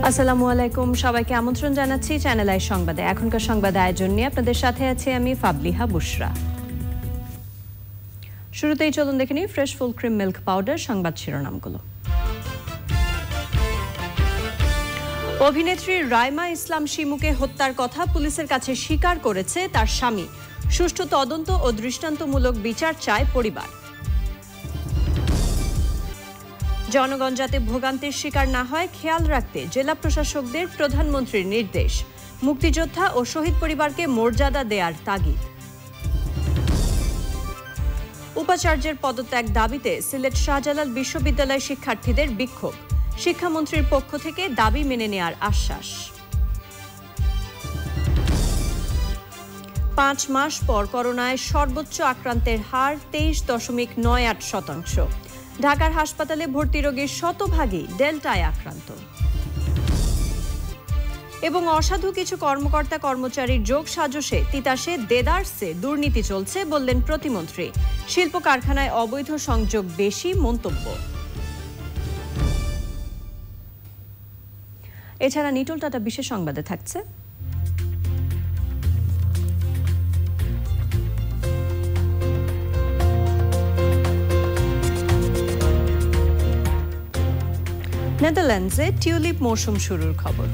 আসসালামু আলাইকুম, সবাইকে আমন্ত্রণ জানাচ্ছি চ্যানেল আই সংবাদে। এখনকার সংবাদ আয়োজন নিয়ে আপনাদের সাথে আছি আমি ফাবলিহা বুশরা। শুরুতেই চলুন দেখে নিই fresh full cream milk powder সংবাদ শিরোনামগুলো। অভিনেত্রী রাইমা ইসলাম শিমুকে হত্যার কথা পুলিশের কাছে স্বীকার করেছে তার স্বামী। সুষ্ঠু তদন্ত ও দৃষ্টান্তমূলক বিচার চায় পরিবার। জনগণ যাতে ভোগান্তির শিকার না হয় খেয়াল রাখতে জেলা প্রশাসকদের প্রধানমন্ত্রীর নির্দেশ। মুক্তিযোদ্ধা ও শহীদ পরিবারকে মর্যাদা দেয়ার তাগিদ। উপাচার্যের পদত্যাগ দাবিতে সিলেট শাহজালাল বিশ্ববিদ্যালয় শিক্ষার্থীদের বিক্ষোভ। শিক্ষামন্ত্রীর পক্ষ থেকে দাবি মেনে নেয়ার আশ্বাস। 5 মাস পর করোনায় সর্বোচ্চ আক্রান্তের হার 23.98%। ঢাকার হাসপাতালে ভর্তি রোগীর শতভাগই ডেল্টায় আক্রান্ত। এবং অসাধু কিছু কর্মকর্তা কর্মচারীর যোগ সাজশে তিতাসে দেদারসে দুর্নীতি চলছে বললেন প্রতিমন্ত্রী। শিল্প কারখানায় অবৈধ সংযোগ বেশি মন্তব্য। এছাড়া নিটোল টাটা বিশেষ সংবাদে থাকছে নেদারল্যান্ডসে টিউলিপ মৌসুম শুরুর খবর।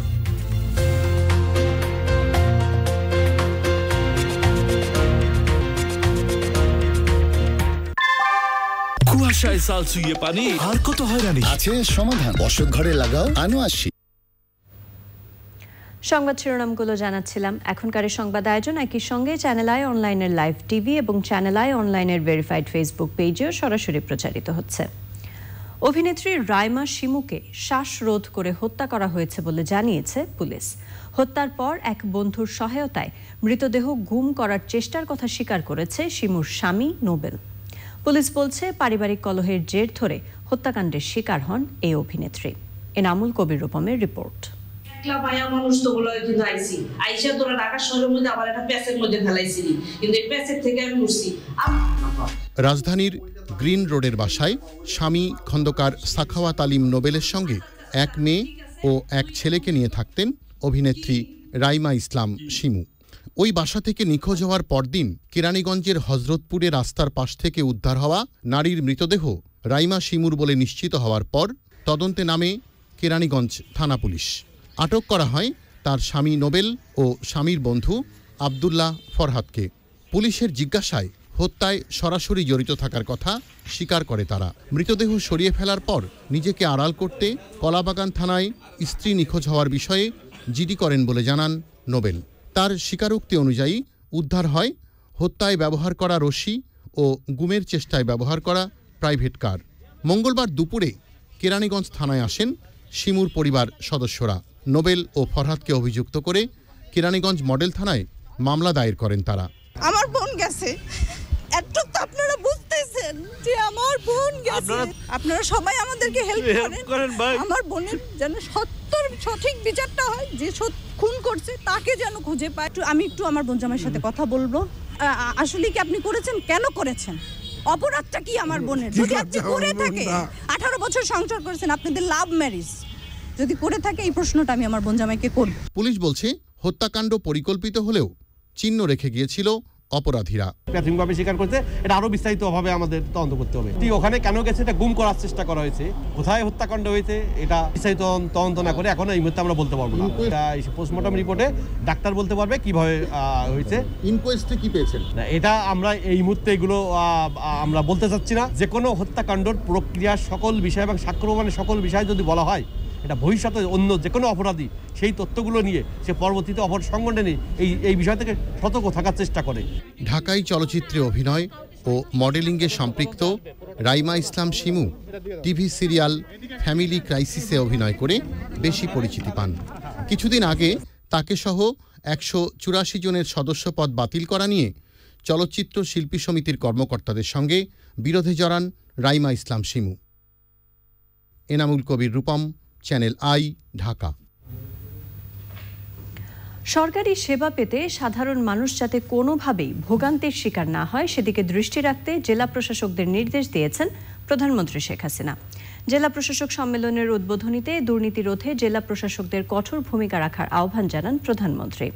কুয়াশায় সাল ছুঁয়ে পানি আর কত হয়রানি আছে সমাধান। বসত ঘরে লাগাও আনো আসি। সংবাদ শিরোনামগুলো জানাচ্ছিলাম। এখনকার সংবাদ আয়োজন একই সঙ্গে চ্যানেল আই অনলাইনের লাইভ টিভি এবং চ্যানেল আই অনলাইনের ভেরিফাইড ফেসবুক পেজেও সরাসরি প্রচারিত হচ্ছে। অভিনেত্রী রাইমা শিমুকে শ্বাসরোধ করে হত্যা করা হয়েছে বলে জানিয়েছে পুলিশ। হত্যার পর এক বন্ধুর সহায়তায় মৃতদেহ গুম করার চেষ্টার কথা স্বীকার করেছে শিমুর স্বামী নোবেল। পুলিশ বলছে পারিবারিক কলহের জের ধরে হত্যাকাণ্ডের শিকার হন এই অভিনেত্রী। এনামুল কবির রূপমের রিপোর্ট। রাজধানীর গ্রিন রোডের বাসায় স্বামী খন্দকার সাখাওয়াত আলীম নোবেলের সঙ্গে এক মেয়ে ও এক ছেলেকে নিয়ে থাকতেন অভিনেত্রী রাইমা ইসলাম শিমু। ওই বাসা থেকে নিখোঁজ হওয়ার পরদিন কেরানীগঞ্জের হজরতপুরে রাস্তার পাশ থেকে উদ্ধার হওয়া নারীর মৃতদেহ রাইমা শিমুর বলে নিশ্চিত হওয়ার পর তদন্তে নামে কেরানীগঞ্জ থানা পুলিশ। আটক করা হয় তার স্বামী নোবেল ও স্বামীর বন্ধু আবদুল্লাহ ফরহাদকে। পুলিশের জিজ্ঞাসায় হত্যায় সরাসরি জড়িত থাকার কথা স্বীকার করে তারা। মৃতদেহ সরিয়ে ফেলার পর নিজেকে আড়াল করতে কলাবাগান থানায় স্ত্রী নিখোঁজ হওয়ার বিষয়ে জিডি করেন বলে জানান নোবেল। তার স্বীকারোক্তি অনুযায়ী উদ্ধার হয় হত্যায় ব্যবহার করা রশি ও গুমের চেষ্টায় ব্যবহার করা প্রাইভেট কার। মঙ্গলবার দুপুরে কেরানীগঞ্জ থানায় আসেন শিমুর পরিবার সদস্যরা। নোবেল ও ফরহাদকে অভিযুক্ত করে কেরানীগঞ্জ মডেল থানায় মামলা দায়ের করেন তারা। আমার বোন গেছে, একটু তো আপনারা বুঝতেছেন যে আমার বোন গেছে। আপনারা সবাই আমাদেরকে হেল্প করেন ভাই। আমার বোনের যেন সঠিক বিচারটা হয়, যে খুন করছে তাকে যেন খুঁজে পায়। আমি একটু আমার বোন জামাইয়ের সাথে কথা বলবো। আসলে কি আপনি করেছেন, কেন করেছেন, অপরাধটা কি আমার বোনের? যদি আপনি করে থাকে 18 বছর সংসার করেছেন, আপনাদের লাভ ম্যারেজ যদি করে থাকে, এই প্রশ্নটা আমি আমার বোন জামাইকে করব। পুলিশ বলছে হত্যাকাণ্ড পরিকল্পিত হলেও চিহ্ন রেখে গিয়েছিল অপরাধীরা। প্রাথমিকভাবে স্বীকার করতে, এটা আরো বিস্তারিতভাবে আমাদের তদন্ত করতে হবে। ওখানে কেন গেছে এটা গুম করার চেষ্টা করা হয়েছে, কোথায় হত্যাকাণ্ড হয়েছে এটা বিস্তারিত তদন্ত না করে এখন এই মুহূর্তে আমরা বলতে পারবো না। পোস্টমর্টম রিপোর্টে ডাক্তার বলতে পারবে কিভাবে হয়েছে। ইনকোয়েস্টে কি পেয়েছেন এটা আমরা এই মুহূর্তে এগুলো আমরা বলতে চাচ্ছি না। যে কোনো হত্যাকাণ্ডর প্রক্রিয়ার সকল বিষয় এবং সাক্ষ্য প্রমাণের সকল বিষয় যদি বলা হয়, এটা ভবিষ্যতে অন্য যে কোনো অপরাধী সেই তথ্যগুলো নিয়ে সে পরবর্তীতে অপরাধ সংগঠনে এই বিষয় থেকে সতর্ক থাকার চেষ্টা করে। ঢাকাই চলচ্চিত্রে অভিনয় ও মডেলিংয়ে সম্পৃক্ত রাইমা ইসলাম শিমু টিভি সিরিয়াল ফ্যামিলি ক্রাইসিসে অভিনয় করে বেশি পরিচিতি পান। কিছুদিন আগে তাকে সহ 184 জনের সদস্যপদ বাতিল করা নিয়ে চলচ্চিত্র শিল্পী সমিতির কর্মকর্তাদের সঙ্গে বিরোধে জড়ান রাইমা ইসলাম শিমু। Enamul Kabir Rupam, channel I, Dhaka. সরকারি সেবা পেতে সাধারণ মানুষ যাতে কোনোভাবেই ভোগান্তির শিকার না হয় সেদিকে দৃষ্টি রাখতে জেলা প্রশাসকদের নির্দেশ দিয়েছেন প্রধানমন্ত্রী শেখ হাসিনা। জেলা প্রশাসক সম্মেলনের উদ্বোধনীতে দুর্নীতি রোধে জেলা প্রশাসকদের কঠোর ভূমিকা রাখার আহ্বান জানান প্রধানমন্ত্রী।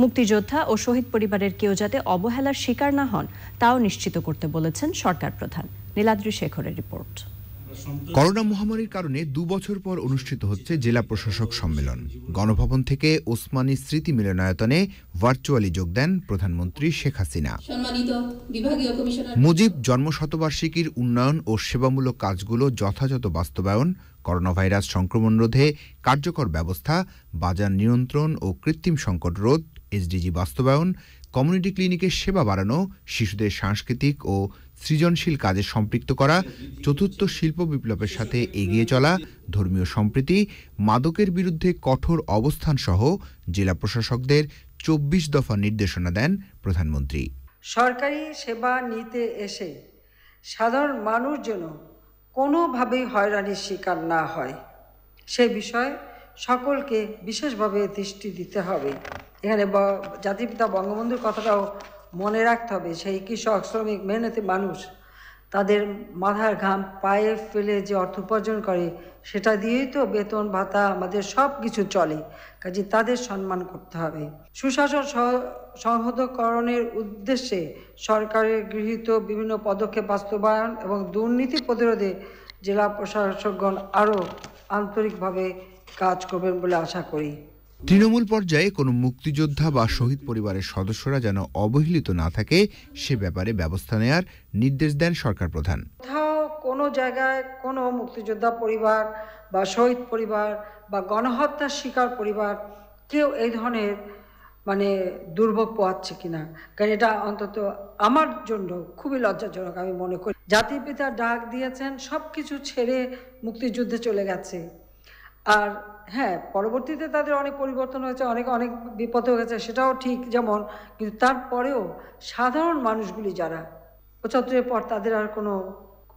মুক্তিযোদ্ধা ও শহীদ পরিবারের কেউ যাতে অবহেলার শিকার না হন তাও নিশ্চিত করতে বলেছেন সরকার প্রধান। নীলাদ্রি শেখরের রিপোর্ট। করোনা মহামারীর কারণে 2 বছর পর অনুষ্ঠিত হচ্ছে জেলা প্রশাসক সম্মেলন। গণভবন থেকে ওসমানী স্মৃতি মিলনায়তনে ভার্চুয়ালি যোগ দেন প্রধানমন্ত্রী শেখ হাসিনা। মুজিব জন্মশতবার্ষিকীর উন্নয়ন ও সেবামূলক কাজগুলো যথাযথ বাস্তবায়ন, করোনা ভাইরাস সংক্রমণ রোধে কার্যকর ব্যবস্থা, বাজার নিয়ন্ত্রণ ও কৃত্রিম সংকট রোধ, এসডিজি বাস্তবায়ন, কমিউনিটি ক্লিনিকের সেবা বাড়ানো, শিশুদের সাংস্কৃতিক ও সৃজনশীল কাজে সম্পৃক্ত করা, চতুর্থ শিল্প বিপ্লবের সাথে এগিয়ে চলা, ধর্মীয় সম্প্রীতি, মাদকের বিরুদ্ধে কঠোর অবস্থান সহ জেলা প্রশাসকদের 24 দফা নির্দেশনা দেন প্রধানমন্ত্রী। সরকারি সেবা নিতে এসে সাধারণ মানুষ যেন কোনোভাবেই হয়রানির শিকার না হয় সে বিষয়ে সকলকে বিশেষভাবে দৃষ্টি দিতে হবে। এখানে জাতিপিতা বঙ্গবন্ধুর কথাটাও মনে রাখতে হবে। সেই কৃষক, শ্রমিক, মেহনতি মানুষ তাদের মাথার ঘাম পায়ে ফেলে যে অর্থ উপার্জন করে সেটা দিয়েই তো বেতন ভাতা আমাদের সব কিছু চলে। কাজে তাদের সম্মান করতে হবে। সুশাসন সংহতকরণের উদ্দেশ্যে সরকারের গৃহীত বিভিন্ন পদক্ষেপ বাস্তবায়ন এবং দুর্নীতি প্রতিরোধে জেলা প্রশাসকগণ আরও আন্তরিকভাবে কাজ করবেন বলে আশা করি। তৃণমূল পর্যায়ে কোনো মুক্তিযোদ্ধা বা শহীদ পরিবারের সদস্যরা যেন অবহেলিত না থাকে সে ব্যাপারে ব্যবস্থা নেয়ার নির্দেশ দেন সরকার প্রধান। কোথাও কোনো জায়গায় কোনো মুক্তিযোদ্ধা পরিবার বা শহীদ পরিবার বা গণহত্যার শিকার পরিবার কেউ এই ধরনের দুর্ভোগ পোহাচ্ছে কিনা, কারণ এটা অন্তত আমার জন্য খুবই লজ্জাজনক আমি মনে করি। জাতির পিতা ডাক দিয়েছেন, সব কিছু ছেড়ে মুক্তিযুদ্ধে চলে গেছে। আর হ্যাঁ, পরবর্তীতে তাদের অনেক পরিবর্তন হয়েছে, অনেক বিপদ হয়েছে, সেটাও ঠিক। যেমন কিন্তু তারপরেও সাধারণ মানুষগুলি যারা 75-এর পর তাদের আর কোনো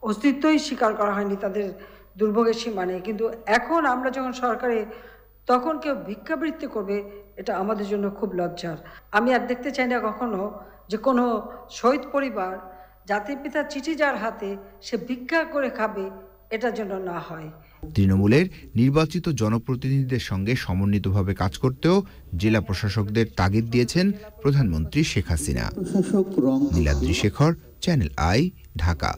অস্তিত্বই স্বীকার করা হয়নি, তাদের দুর্ভোগের সীমা নেই। কিন্তু এখন আমরা যখন সরকারে, তখন কেউ ভিক্ষাবৃত্তি করবে, এটা আমাদের জন্য খুব লজ্জার। আমি আর দেখতে চাই না কখনো যে কোনো শহীদ পরিবার জাতির পিতার চিঠি যার হাতে সে ভিক্ষা করে খাবে, এটার জন্য না হয়। তৃণমূলের নির্বাচিত জনপ্রতিনিধিদের সঙ্গে সমন্বিতভাবে কাজ করতেও জেলা প্রশাসকদের তাগিদ দিয়েছেন প্রধানমন্ত্রী শেখ হাসিনা। Niladri Shekhar, Channel I, Dhaka.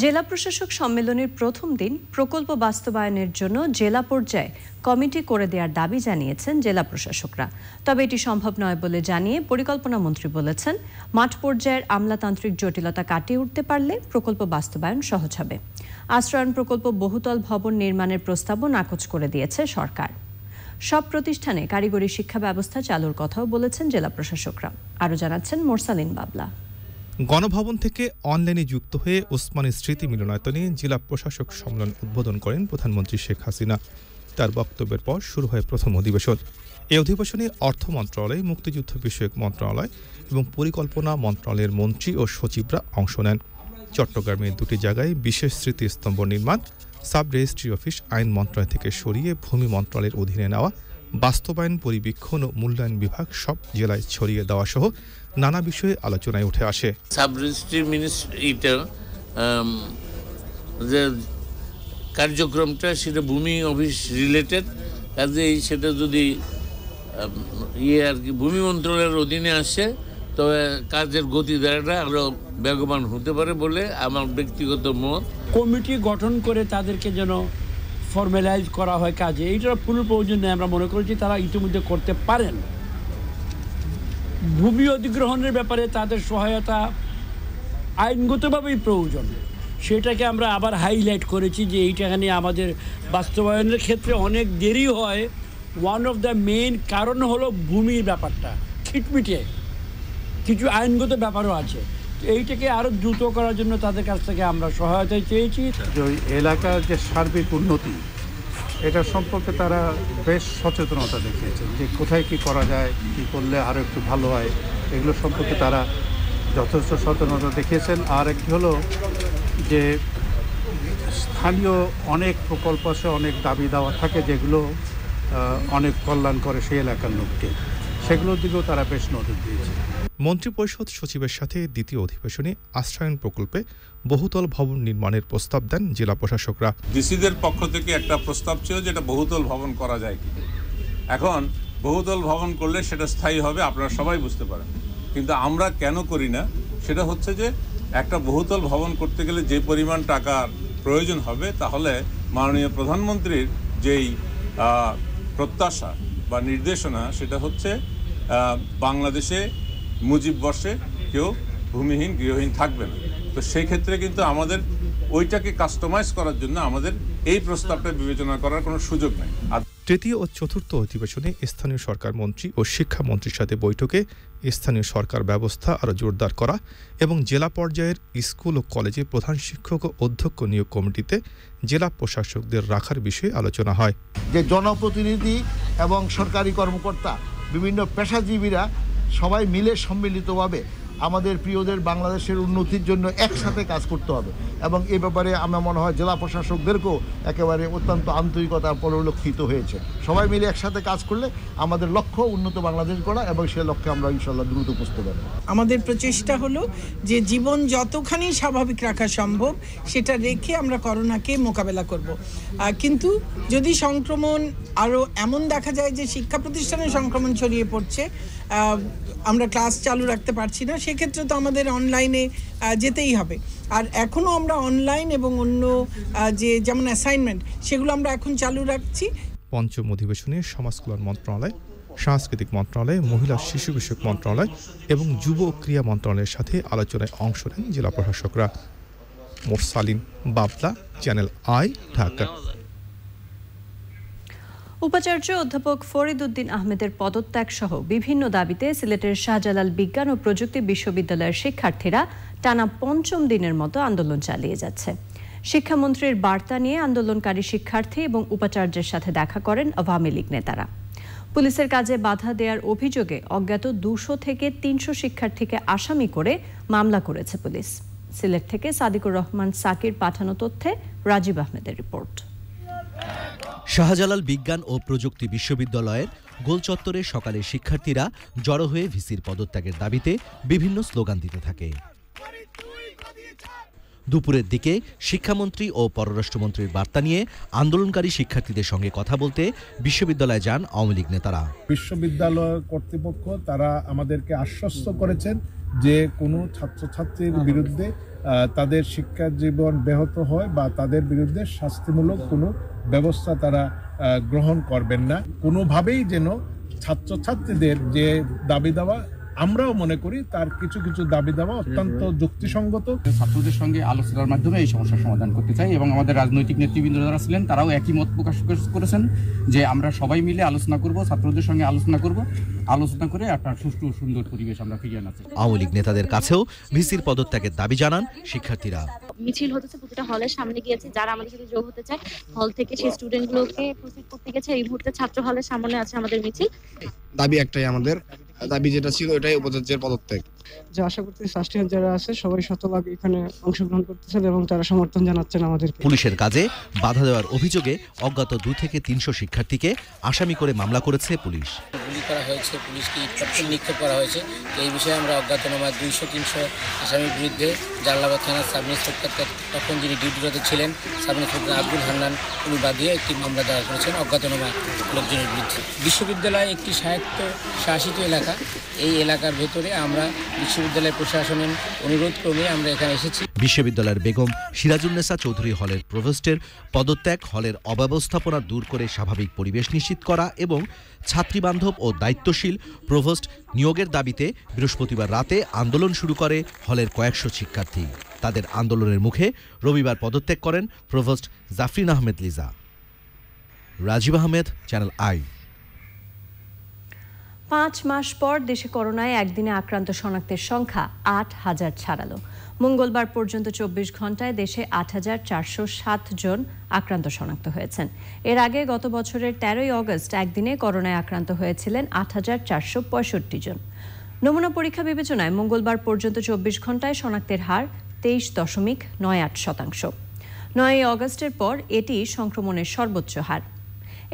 জেলা প্রশাসক সম্মেলনের প্রথম দিন প্রকল্প বাস্তবায়নের জন্য জেলা পর্যায়ে কমিটি করে দেওয়ার দাবি জানিয়েছেন জেলা প্রশাসকরা। তবে এটি সম্ভব নয় বলে জানিয়ে পরিকল্পনা মন্ত্রী বলেছেন, মাঠ পর্যায়ের আমলাতান্ত্রিক জটিলতা কাটিয়ে উঠতে পারলে প্রকল্প বাস্তবায়ন সহজ হবে। আশ্রয়ণ প্রকল্প বহুতল ভবন নির্মাণের প্রস্তাবও নাকচ করে দিয়েছে সরকার। সব প্রতিষ্ঠানে কারিগরি শিক্ষা ব্যবস্থা চালুর কথাও বলেছেন জেলা প্রশাসকরা। আরও জানাচ্ছেন মোরসালিন বাবলা। গণভবন থেকে অনলাইনে যুক্ত হয়ে ওসমানী স্মৃতি মিলনায়তনে জেলা প্রশাসক সম্মেলন উদ্বোধন করেন প্রধানমন্ত্রী শেখ হাসিনা। তার বক্তব্যের পর শুরু হয় প্রথম অধিবেশন। এই অধিবেশনে অর্থ মন্ত্রণালয়, মুক্তিযুদ্ধ বিষয়ক মন্ত্রণালয় এবং পরিকল্পনা মন্ত্রণালয়ের মন্ত্রী ও সচিবরা অংশ নেন। চট্টগ্রামের 2টি জায়গায় বিশেষ স্মৃতিস্তম্ভ নির্মাণ, সাব রেজিস্ট্রি অফিস আইন মন্ত্রণালয় থেকে সরিয়ে ভূমি মন্ত্রণালয়ের অধীনে নেওয়া, বাস্তবায়ন, পরিবীক্ষণ ও মূল্যায়ন বিভাগ সব জেলায় ছড়িয়ে দেওয়া সহ নানা বিষয়ে আলোচনায় উঠে আসে। সাব রেজিস্ট্রি মিনিস্ট্রিটা যে কার্যক্রমটা সেটা ভূমি অফিস রিলেটেড, কাজেই সেটা যদি ভূমি মন্ত্রণালয়ের অধীনে আসে তবে কাজের গতিধারাটা আরও বেগবান হতে পারে বলে আমার ব্যক্তিগত মত। কমিটি গঠন করে তাদেরকে যেন ফর্মালাইজ করা হয় কাজে, এইটার পুনঃ প্রয়োজন নেই। আমরা মনে করছি তারা ইতিমধ্যে করতে পারেন। ভূমি অধিগ্রহণের ব্যাপারে তাদের সহায়তা আইনগতভাবেই প্রয়োজন, সেটাকে আমরা আবার হাইলাইট করেছি যে এইটাখানে আমাদের বাস্তবায়নের ক্ষেত্রে অনেক দেরি হয়। ওয়ান অফ দ্য মেইন কারণ হলো ভূমির ব্যাপারটা খিটমিটে, কিছু আইনগত ব্যাপারও আছে। এইটাকে আরও দ্রুত করার জন্য তাদের কাছ থেকে আমরা সহায়তা চেয়েছি। ওই এলাকার যে সার্বিক উন্নতি, এটা সম্পর্কে তারা বেশ সচেতনতা দেখিয়েছেন যে কোথায় কি করা যায়, কি করলে আরও একটু ভালো হয়, এগুলো সম্পর্কে তারা যথেষ্ট সচেতনতা দেখিয়েছেন। আর একটি হলো যে স্থানীয় অনেক প্রকল্প আছে, অনেক দাবি দাওয়া থাকে যেগুলো অনেক কল্যাণ করে সেই এলাকার লোককে, সেগুলোর দিকেও তারা বেশ নজর দিয়েছে। মন্ত্রিপরিষদ সচিবের সাথে দ্বিতীয় অধিবেশনে আশ্রয়ন প্রকল্পে বহুতল ভবন নির্মাণের প্রস্তাব দেন জেলা প্রশাসকরা। ডিসিদের পক্ষ থেকে একটা প্রস্তাব ছিল যেটা বহুতল ভবন করা যায় কি। এখন বহুতল ভবন করলে সেটা স্থায়ী হবে, আপনারা সবাই বুঝতে পারেন, কিন্তু আমরা কেন করি না সেটা হচ্ছে যে একটা বহুতল ভবন করতে গেলে যে পরিমাণ টাকার প্রয়োজন হবে, তাহলে মাননীয় প্রধানমন্ত্রীর যেই প্রত্যাশা বা নির্দেশনা সেটা হচ্ছে বাংলাদেশে মুজিব বর্ষে কেউ ভূমিহীন গৃহহীন থাকবে না। তো সেই ক্ষেত্রে কিন্তু আমাদের ওইটাকে কাস্টমাইজ করার জন্য আমাদের এই প্রস্তাবটা বিবেচনা করার কোনো সুযোগ নেই। তৃতীয় ও চতুর্থ অধিবেশনে স্থানীয় সরকার মন্ত্রী ও শিক্ষামন্ত্রীর সাথে বৈঠকে স্থানীয় সরকার ব্যবস্থা আরও জোরদার করা এবং জেলা পর্যায়ের স্কুল ও কলেজে প্রধান শিক্ষক ও অধ্যক্ষ নিয়োগ কমিটিতে জেলা প্রশাসকদের রাখার বিষয়ে আলোচনা হয়। যে জনপ্রতিনিধি এবং সরকারি কর্মকর্তা বিভিন্ন পেশাজীবীরা সবাই মিলে সম্মিলিতভাবে আমাদের প্রিয়দের বাংলাদেশের উন্নতির জন্য একসাথে কাজ করতে হবে এবং এই ব্যাপারে আমার মনে হয় জেলা প্রশাসকদেরকেও একেবারে অত্যন্ত আন্তরিকতা পরিলক্ষিত হয়েছে। সবাই মিলে একসাথে কাজ করলে আমাদের লক্ষ্য উন্নত বাংলাদেশ গড়া এবং সে লক্ষ্যে আমরা ইনশাল্লাহ দ্রুত পৌঁছতে পারব। আমাদের প্রচেষ্টা হলো যে জীবন যতখানি স্বাভাবিক রাখা সম্ভব সেটা রেখে আমরা করোনাকে মোকাবেলা করব। কিন্তু যদি সংক্রমণ আরও এমন দেখা যায় যে শিক্ষা প্রতিষ্ঠানে সংক্রমণ ছড়িয়ে পড়ছে, আমরা ক্লাস চালু রাখতে পারছি না, সেক্ষেত্রে তো আমাদের অনলাইনে যেতেই হবে। আর এখনও আমরা অনলাইন এবং অন্য যে যেমন অ্যাসাইনমেন্ট সেগুলো আমরা এখন চালু রাখছি। পঞ্চম অধিবেশনে সমাজ কল্যাণ মন্ত্রণালয়, সাংস্কৃতিক মন্ত্রণালয়, মহিলা শিশু বিষয়ক মন্ত্রণালয় এবং যুব ও ক্রীড়া মন্ত্রণালয়ের সাথে আলোচনায় অংশ নেন জেলা প্রশাসকরা। মোরসালিন বাবলা, চ্যানেল আই, ঢাকা। উপাচার্য অধ্যাপক ফরিদ উদ্দিন আহমেদের পদত্যাগ সহ বিভিন্ন দাবিতে সিলেটের শাহজালাল বিজ্ঞান ও প্রযুক্তি বিশ্ববিদ্যালয়ের শিক্ষার্থীরা টানা পঞ্চম দিনের মতো আন্দোলন চালিয়ে যাচ্ছে। শিক্ষামন্ত্রীর বার্তা নিয়ে আন্দোলনকারী শিক্ষার্থী এবং উপাচার্যের সাথে দেখা করেন আওয়ামী লীগ নেতারা। পুলিশের কাজে বাধা দেওয়ার অভিযোগে অজ্ঞাত 200 থেকে 300 শিক্ষার্থীকে আসামি করে মামলা করেছে পুলিশ। সিলেট থেকে সাদিকুর রহমান সাকির পাঠানো তথ্যে রাজীব আহমেদের রিপোর্ট। শাহজালাল বিজ্ঞান ও প্রযুক্তি বিশ্ববিদ্যালয়ের গোল চত্বরে সকালে শিক্ষার্থীরা জড়ো হয়ে ভিসির পদত্যাগের দাবিতে বিভিন্ন স্লোগান দিতে থাকে। দুপুরের দিকে শিক্ষামন্ত্রী ও পররাষ্ট্রমন্ত্রীর বার্তা নিয়ে আন্দোলনকারী শিক্ষার্থীদের সঙ্গে কথা বলতে বিশ্ববিদ্যালয়ে যান আওয়ামী লীগ নেতারা। বিশ্ববিদ্যালয় কর্তৃপক্ষ তারা আমাদেরকে আশ্বস্ত করেছেন যে কোনো ছাত্রছাত্রীর বিরুদ্ধে তাদের শিক্ষা জীবন ব্যাহত হয় বা তাদের বিরুদ্ধে শাস্তিমূলক কোনো ব্যবস্থা তারা গ্রহণ করবেন না। কোনোভাবেই যেন ছাত্রছাত্রীদের যে দাবি দেওয়া, আমরাও মনে করি তার কিছু কিছু দাবি দেওয়া অত্যন্ত যুক্তিসঙ্গত। ছাত্রদের সঙ্গে আলোচনার মাধ্যমে এই সমস্যার সমাধান করতে চাই এবং আমাদের রাজনৈতিক নেতৃবৃন্দ যারা ছিলেন তারাও একই মত প্রকাশ করেছেন যে আমরা সবাই মিলে আলোচনা করব, ছাত্রদের সঙ্গে আলোচনা করব, আলোচনা করে একটা সুষ্ঠু সুন্দর পরিবেশ আমরা ফিরিয়ে আনতে চাই। আওয়ামী লীগ নেতাদের কাছেও ভিসির পদত্যাগের দাবি জানান শিক্ষার্থীরা। মিছিল হতেছে, প্রতিটা হলের সামনে গিয়েছে, যারা আমাদের সাথে যোগ হতে চায় হল থেকে সেই স্টুডেন্টগুলোকে প্রসিড করতে গেছে। এই মুহূর্তে ছাত্র হলের সামনে আছে আমাদের মিছিল। দাবি একটাই, আমাদের দাবি যেটা ছিল এটাই উপাচার্যের পদত্যাগ। যে আশা করতে ফার্স্ট ইয়ার যারা আছে সবাই শতভাগ এখানে অংশগ্রহণ করতেছেন এবং তারা সমর্থন জানাচ্ছেন আমাদের। পুলিশের কাজে বাধা দেওয়ার অভিযোগে অজ্ঞাত 2 থেকে 300 শিক্ষার্থীকে আসামি করে মামলা করেছে পুলিশ। গুলি করা হয়েছে, পুলিশকে ইটপাটকেল নিক্ষেপ করা হয়েছে। এই বিষয়ে আমরা অজ্ঞাতনামা 200-300 আসামির বিরুদ্ধে জালালাবাদ থানার সাব ইন্সপেক্টর তখন যিনি ডিউটিরত ছিলেন সাব ইন্সপেক্টর আব্দুল হান্নান, উনি বাদিয়ে একটি মামলা দায়ের করেছেন অজ্ঞাতনামা লোকজনের বিরুদ্ধে। বিশ্ববিদ্যালয় একটি স্বায়ত্ত শাসিত এলাকা, এই এলাকার ভেতরে আমরা বিশ্ববিদ্যালয় প্রশাসনের অনুরোধ ক্রমে আমরা এখানে এসেছি। বিশ্ববিদ্যালয়ের বেগম সিরাজুন্নেসা চৌধুরী হলের প্রভোস্টের পদত্যাগ হলের অব্যবস্থাপনা দূর করে স্বাভাবিক পরিবেশ নিশ্চিত করা এবং ছাত্রীবান্ধব ও দায়িত্বশীল প্রভোস্ট নিয়োগের দাবিতে বৃহস্পতিবার রাতে আন্দোলন শুরু করে হলের কয়েকশো শিক্ষার্থী। তাদের আন্দোলনের মুখে রবিবার পদত্যাগ করেন provost Jafrin Ahmed Liza. Rajib Ahmed, Channel I. 5 মাস পর দেশে করোনায় একদিনে আক্রান্ত শনাক্তের সংখ্যা 8,000 ছাড়ালো। মঙ্গলবার পর্যন্ত 24 ঘন্টায় দেশে 8,407 জন আক্রান্ত শনাক্ত হয়েছেন। এর আগে গত বছরের 13ই অগস্ট একদিনে করোনায় আক্রান্ত হয়েছিলেন 8,465 জন। নমুনা পরীক্ষা বিবেচনায় মঙ্গলবার পর্যন্ত 24 ঘন্টায় শনাক্তের হার 23.98%। 9ই অগস্টের পর এটি সংক্রমণের সর্বোচ্চ হার।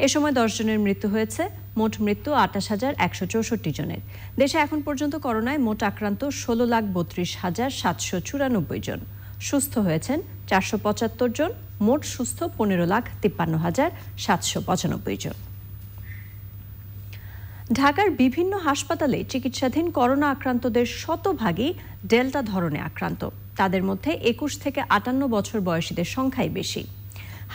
এ সময় 10 জনের মৃত্যু হয়েছে, মোট মৃত্যু 28,164 জনের। দেশে এখন পর্যন্ত করোনায় মোট আক্রান্ত 16,32,794 জন। সুস্থ হয়েছেন 475 জন, মোট সুস্থ 15,53,795 জন। ঢাকার বিভিন্ন হাসপাতালে চিকিৎসাধীন করোনা আক্রান্তদের শতভাগই ডেল্টা ধরনে আক্রান্ত। তাদের মধ্যে 21 থেকে 58 বছর বয়সীদের সংখ্যাই বেশি।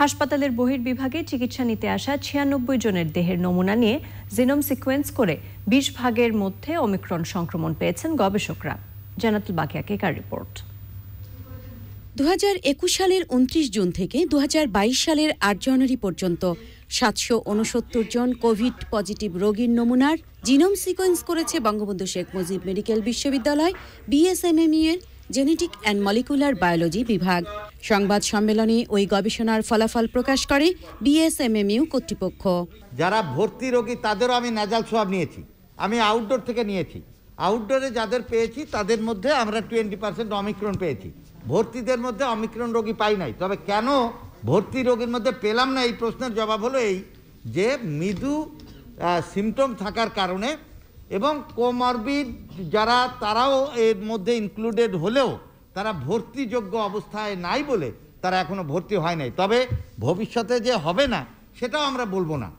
হাসপাতালের বহির্বিভাগে চিকিৎসা নিতে আসা 96 জনের দেহের নমুনা নিয়ে জিনোম সিকোয়েন্স করে 20 ভাগের মধ্যে ওমিক্রন সংক্রমণ পেয়েছেন গবেষকরা। জান্নাতুল বাকিয়া কেকার রিপোর্ট। 2021 সালের 29 জুন থেকে 2022 সালের 8 জানুয়ারি পর্যন্ত 769 জন কোভিড পজিটিভ রোগীর নমুনার জিনোম সিকোয়েন্স করেছে বঙ্গবন্ধু শেখ মুজিব মেডিকেল বিশ্ববিদ্যালয় BSMMU এর জেনেটিক অ্যান্ড মলিকুলার বায়োলজি বিভাগ। সংবাদ সম্মেলনে ওই গবেষণার ফলাফল প্রকাশ করে BSMMU কর্তৃপক্ষ। যারা ভর্তি রোগী তাদেরও আমি নাজাল সোয়াব নিয়েছি, আমি আউটডোর থেকে নিয়েছি। আউটডোরে যাদের পেয়েছি তাদের মধ্যে আমরা 20% অমিক্রন পেয়েছি। ভর্তিদের মধ্যে অমিক্রন রোগী পাই নাই। তবে কেন ভর্তি রোগীর মধ্যে পেলাম না, এই প্রশ্নের জবাব হলো এই যে মৃদু সিমটম থাকার কারণে এবং কোমরবিড যারা তারাও এর মধ্যে ইনক্লুডেড হলেও তারা ভর্তিযোগ্য অবস্থায় নাই বলে তারা এখনো ভর্তি হয় নাই। তবে ভবিষ্যতে যে হবে না সেটাও আমরা বলবো না।